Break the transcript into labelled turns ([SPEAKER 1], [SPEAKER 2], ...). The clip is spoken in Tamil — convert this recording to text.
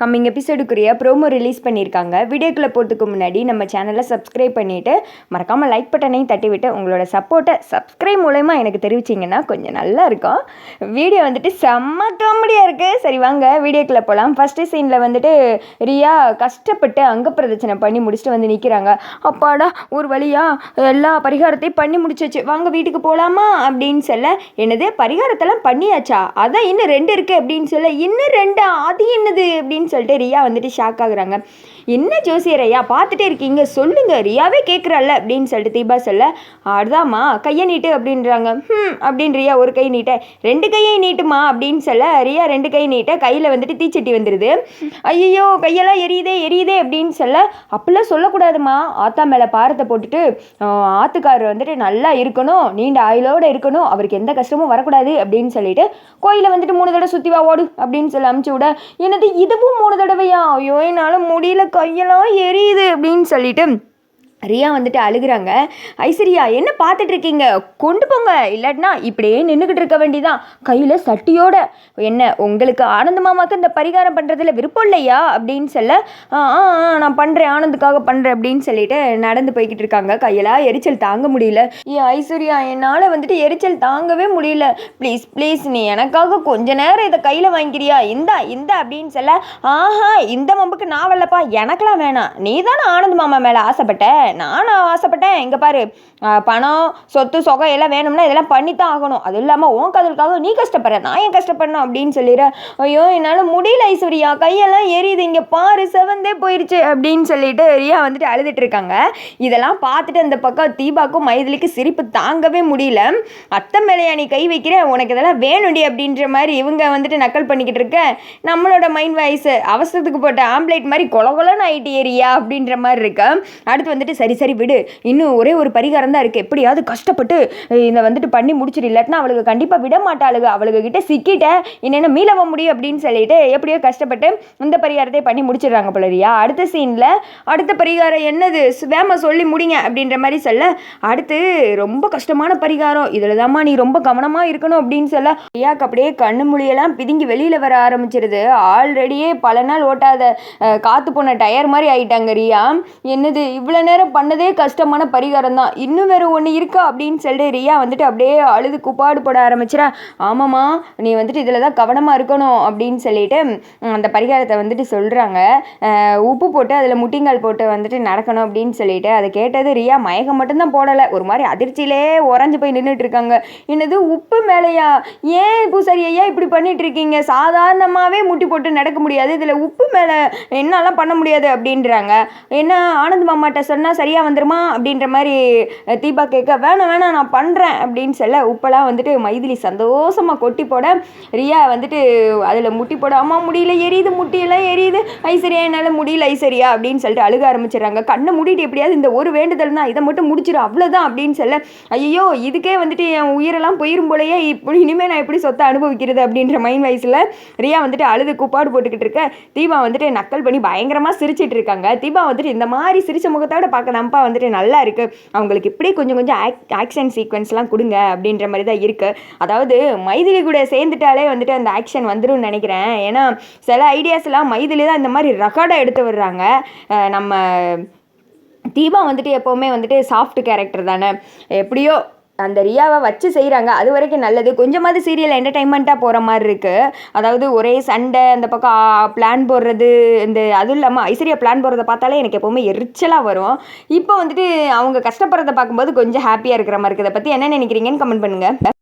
[SPEAKER 1] கம்மிங் எபிசோடுக்குரிய ப்ரோமோ ரிலீஸ் பண்ணியிருக்காங்க. வீடியோக்குள்ளே போகிறதுக்கு முன்னாடி நம்ம சேனலை சப்ஸ்கிரைப் பண்ணிவிட்டு மறக்காமல் லைக் பட்டனையும் தட்டிவிட்டு உங்களோட சப்போர்ட்டை சப்ஸ்கிரைப் மூலமாக எனக்கு தெரிவிச்சிங்கன்னா கொஞ்சம் நல்லா இருக்கும். வீடியோ வந்துட்டு செம்ம காமெடியாக இருக்குது. சரி வாங்க வீடியோக்குள்ளே போகலாம். ஃபஸ்ட்டு சீனில் வந்துட்டு ரியா கஷ்டப்பட்டு அங்க பிரதட்சணை பண்ணி முடிச்சுட்டு வந்து நிற்கிறாங்க. அப்பாடா ஒரு வழியாக எல்லா பரிகாரத்தையும் பண்ணி முடிச்சிச்சு, வாங்க வீட்டுக்கு போகலாமா அப்படின்னு சொல்ல, என்னது பரிகாரத்தெல்லாம் பண்ணியாச்சா, அதான் இன்னும் 2 இருக்குது அப்படின்னு சொல்ல, இன்னும் 2 அது என்னது அப்படின்னு சொல்லிட்டு ரியா வந்துட்டு ஷாக் ஆகுறாங்க. என்ன ஜோசியர் ஐயா பார்த்துட்டே இருக்கீங்க, சொல்லுங்க, ரியாவே கேட்குறாள்ல அப்படின்னு சொல்லிட்டு தீபா சொல்ல, அதுதாம்மா கையை நீட்டு அப்படின்றாங்க. அப்படின்னு ரியா ஒரு கை நீட்ட, 2 கையை நீட்டுமா அப்படின்னு சொல்ல, ரியா 2 கை நீட்ட கையில் வந்துட்டு தீச்சட்டி வந்துடுது. ஐயோ கையெல்லாம் எரியுதே எரியுதே அப்படின்னு சொல்ல, அப்படிலாம் சொல்லக்கூடாதுமா, ஆத்தா மேலே பாரத்தை போட்டுட்டு ஆத்துக்காரர் வந்துட்டு நல்லா இருக்கணும், நீண்ட ஆயுளோடு இருக்கணும், அவருக்கு எந்த கஷ்டமும் வரக்கூடாது அப்படின்னு சொல்லிட்டு கோயிலை வந்துட்டு 3 தடவை சுற்றி வா ஓடு அப்படின்னு சொல்லி அமுச்சு விட, என்னது இதுவும் 3 தடவையா, ஐயோ என்னால் முடியல கையெல்லாம் எரியுது அப்படின்னு சொல்லிட்டு ரியா வந்துட்டு அழுகிறாங்க. ஐஸ்வர்யா என்ன பார்த்துட்டு இருக்கீங்க, கொண்டு போங்க, இல்லாட்டினா இப்படியே நின்றுக்கிட்டு இருக்க வேண்டியதான் கையில் சட்டியோட. என்ன உங்களுக்கு ஆனந்த மாமாவுக்கு இந்த பரிகாரம் பண்ணுறதுல விருப்பம் இல்லையா அப்படின்னு சொல்ல, நான் பண்ணுறேன், ஆனந்துக்காக பண்ணுறேன் அப்படின்னு சொல்லிட்டு நடந்து போய்கிட்டு இருக்காங்க. கையெல்லாம் எரிச்சல் தாங்க முடியல. ஐஸ்வர்யா என்னால் வந்துட்டு எரிச்சல் தாங்கவே முடியல, ப்ளீஸ் ப்ளீஸ் நீ எனக்காக கொஞ்ச நேரம் இதை கையில் வாங்கிக்கிறியா, இந்த அப்படின்னு சொல்ல, இந்த மம்புக்கு நான் வரலப்பா, எனக்கெல்லாம் வேணாம், நீ தானே ஆனந்த மாமா மேலே ஆசைப்பட்ட, நான் ஆசைப்பட்டேன், இங்கே பாரு பணம் சொத்து சொகம் எல்லாம் வேணும்னா இதெல்லாம் பண்ணித்தான் ஆகணும், அது இல்லாமல் உன் காதலுக்காக நீ கஷ்டப்படுற, நான் ஏன் கஷ்டப்படணும் அப்படின்னு சொல்லிடுற, ஐயோ என்னால் முடியல ஐஸ்வர்யா, கையெல்லாம் எரியுது, இங்கே பாரு செவந்தே போயிடுச்சு அப்படின்னு சொல்லிட்டு ரியா வந்துட்டு அழுதுட்டு இருக்காங்க. இதெல்லாம் பார்த்துட்டு அந்த பக்கம் தீபாக்கும் மைதிலிக்கு சிரிப்பு தாங்கவே முடியல. அத்தை மேலையா நீ கை வைக்கிற, உனக்கு இதெல்லாம் வேணுண்டி அப்படின்ற மாதிரி இவங்க வந்துட்டு நக்கல் பண்ணிக்கிட்டு இருக்க, நம்மளோட மைண்ட் வாய்ஸ் அவசரத்துக்கு போட்ட ஆம்ப்லேட் மாதிரி கொலகொலன்னு ஆகிட்டு ரியா அப்படின்ற மாதிரி இருக்கு. அடுத்து வந்துட்டு சரி சரி விடு, இன்னும் ஒரே ஒரு பரிகாரம் தான் இருக்குது, எப்படியாவது கஷ்டப்பட்டு இதை வந்துட்டு பண்ணி முடிச்சிடு, இல்லாட்டினா அவளுக்கு கண்டிப்பாக விட மாட்டாளுங்க, அவளுக்கு கிட்ட சிக்கிட்ட இன்னும் மீளவ முடியும் அப்படின்னு சொல்லிட்டு எப்படியோ கஷ்டப்பட்டு இந்த பரிகாரத்தை பண்ணி முடிச்சிடுறாங்க போலரியா. அடுத்த சீனில் அடுத்த பரிகாரம் என்னது வேமா சொல்லி முடிங்க அப்படின்ற மாதிரி சொல்ல, அடுத்து ரொம்ப கஷ்டமான பரிகாரம், இதில் தாம்மா நீ ரொம்ப கவனமாக இருக்கணும் அப்படின்னு சொல்ல, ரியாக்கு அப்படியே கண்ணு மொழியெல்லாம் பிதுங்கி வெளியில் வர ஆரம்பிச்சிருது. ஆல்ரெடியே பல நாள் ஓட்டாத காற்று போன டயர் மாதிரி ஆகிட்டாங்க ரியா. என்னது இவ்வளோ நேரம் பண்ணதே கஷ்டமான பரிகாரம் தான், இன்னும் வேறு ஒன்று இருக்கா அப்படின்னு சொல்லிட்டு ரியா வந்துட்டு அப்படியே அழுது குப்பாடு போட ஆரம்பிச்சிடா. ஆமாம்மா நீ வந்துட்டு இதில் தான் கவனமாக இருக்கணும் அப்படின்னு சொல்லிட்டு அந்த பரிகாரத்தை வந்துட்டு சொல்கிறாங்க. உப்பு போட்டு அதில் முட்டிங்கால் போட்டு வந்துட்டு நடக்கணும் அப்படின்னு சொல்லிட்டு அதை கேட்டது ரியா மயக்கம் மட்டும்தான் போடலை, ஒரு மாதிரி அதிர்ச்சியிலே உறைஞ்சி போய் நின்றுட்டு இருக்காங்க. என்னது உப்பு மேலையா, ஏன் பூசாரி ஐயா இப்படி பண்ணிட்டு இருக்கீங்க, சாதாரணமாகவே முட்டி போட்டு நடக்க முடியாது, இதில் உப்பு மேலே என்னெல்லாம் பண்ண முடியாது அப்படின்றாங்க. என்ன ஆனந்த் மாமாட்ட சொன்னால் சரியாக வந்துருமா அப்படின்ற மாதிரி தீபா கேட்க, வேணாம் நான் பண்ணுறேன் அப்படின்னு சொல்ல, உப்பெல்லாம் வந்துட்டு மைதிலி சந்தோஷமாக கொட்டி போட, ரியா வந்துட்டு அதில் முட்டி போட, அம்மா முடியல எரியுது, முட்டியெல்லாம் எரியுது ஐஸ்வர்யா, என்னால் முடியல ஐஸ்வர்யா அப்படின்னு சொல்லிட்டு அழுக ஆரம்பிச்சிடுறாங்க. கண்ணை மூடிட்டு எப்படியாவது இந்த ஒரு வேண்டுதல் தான், இதை மட்டும் முடிச்சிடும் அவ்வளோதான் அப்படின்னு சொல்ல, ஐயோ இதுக்கே வந்துட்டு என் உயிரெல்லாம் போயிரும் போலையே, இப்படி இனிமேல் நான் எப்படி சொத்தை அனுபவிக்கிறது அப்படின்ற மைண்ட் வாய்ஸில் ரியா வந்துட்டு அழுது கூப்பாடு போட்டுக்கிட்டு இருக்க, தீபா வந்துட்டு நக்கல் பண்ணி பயங்கரமாக சிரிச்சிட்டு இருக்காங்க. தீபா வந்துட்டு இந்த மாதிரி சிரிச்ச முகத்தோட பார்க்க தான்ப்பா வந்துட்டு நல்லா இருக்குது, அவங்களுக்கு இப்படி கொஞ்சம் ஆக்ஷன் சீக்வன்ஸ்லாம் கொடுங்க அப்படின்ற மாதிரி தான் இருக்குது. அதாவது மைதிலி கூட சேர்ந்துட்டாலே வந்துட்டு அந்த ஆக்ஷன் வந்துடும் நினைக்கிறேன். ஏன்னா சில ஐடியாஸ்லாம் மைதிலி தான் இந்த மாதிரி ரெக்கார்டாக எடுத்து வர்றாங்க. நம்ம தீபா வந்துட்டு எப்போவுமே வந்துட்டு சாஃப்ட் கேரக்டர் தானே, எப்படியோ அந்த ரியாவை வச்சு செய்கிறாங்க, அது வரைக்கும் நல்லது. கொஞ்சமாவது சீரியல் என்டர்டைன்மெண்ட்டாக போகிற மாதிரி இருக்குது. அதாவது ஒரே சண்டை, அந்த பக்கம் பிளான் போடுறது, இந்த அதுவும் இல்லாமல் ஐஸ்வர்யா பிளான் போடுறத பார்த்தாலே எனக்கு எப்போவுமே எரிச்சலாக வரும். இப்போ வந்துட்டு அவங்க கஷ்டப்படுறத பார்க்கும்போது கொஞ்சம் ஹாப்பியாக இருக்கிற மாதிரி இருக்குது. அதை பற்றி என்ன நினைக்கிறீங்கன்னு கமெண்ட் பண்ணுங்கள்.